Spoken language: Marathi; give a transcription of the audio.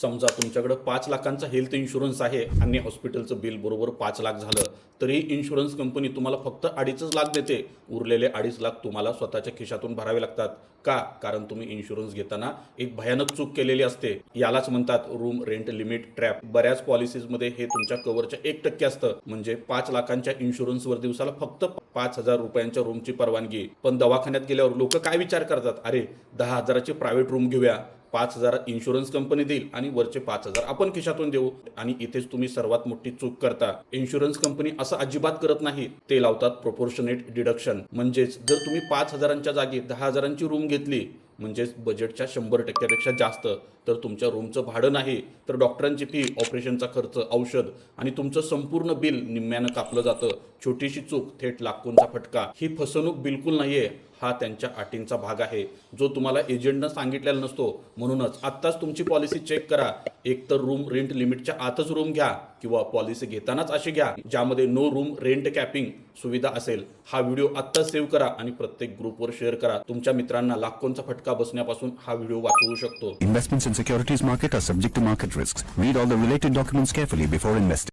समजा तुमच्याकडे 5 लाखांचा हेल्थ इन्शुरन्स आहे आणि हॉस्पिटलचं बिल बरोबर 5 लाख झालं, तरी इन्शुरन्स कंपनी तुम्हाला फक्त 2.5 लाख देते. उरलेले 2.5 लाख तुम्हाला स्वतःच्या खिशातून भरावे लागतात. का? कारण तुम्ही इन्शुरन्स घेताना एक भयानक चूक केलेली असते. यालाच म्हणतात रूम रेंट लिमिट ट्रॅप. बऱ्याच पॉलिसीजमध्ये हे तुमच्या कव्हरच्या 1% असतं. म्हणजे 5 लाखांच्या इन्शुरन्सवर दिवसाला फक्त 5,000 रुपयांच्या रूमची परवानगी. पण दवाखान्यात गेल्यावर लोक काय विचार करतात? अरे 10,000ची प्रायव्हेट रूम घेऊया, 5,000 इन्शुरन्स कंपनी देईल आणि वरचे 5,000 आपण खिशातून देऊ. आणि इथेच तुम्ही सर्वात मोठी चूक करता. इन्शुरन्स कंपनी असं अजिबात करत नाही. ते लावतात प्रोपोर्शनेट डिडक्शन. म्हणजेच जर तुम्ही 5,000च्या जागी 10,000ची रूम घेतली, म्हणजेच बजेटच्या 100%पेक्षा जास्त, तर तुमच्या रूमचं भाडं नाही, तर डॉक्टरांची फी, ऑपरेशनचा खर्च, औषध आणि तुमचं संपूर्ण बिल निम्म्यानं कापलं जातं. छोटीशी चूक, थेट लाखोंचा फटका. ही फसवणूक बिलकुल नाहीये. हा त्यांच्या अटींचा भाग आहे, जो तुम्हाला एजंटनं सांगितलेला नसतो. म्हणूनच आत्ताच तुमची पॉलिसी चेक करा. एकतर रूम रेंट लिमिटच्या आतच रूम घ्या, किंवा पॉलिसी घेतानाच अशी घ्या ज्यामध्ये नो रूम रेंट कॅपिंग सुविधा असेल. हा व्हिडिओ आत्ताच सेव्ह करा आणि प्रत्येक ग्रुपवर शेअर करा. तुमच्या मित्रांना लाखोंचा फटका बसण्यापासून हा व्हिडिओ वाचवू शकतो. Investments in securities market are subject to market risks. Read all the related documents carefully before investing.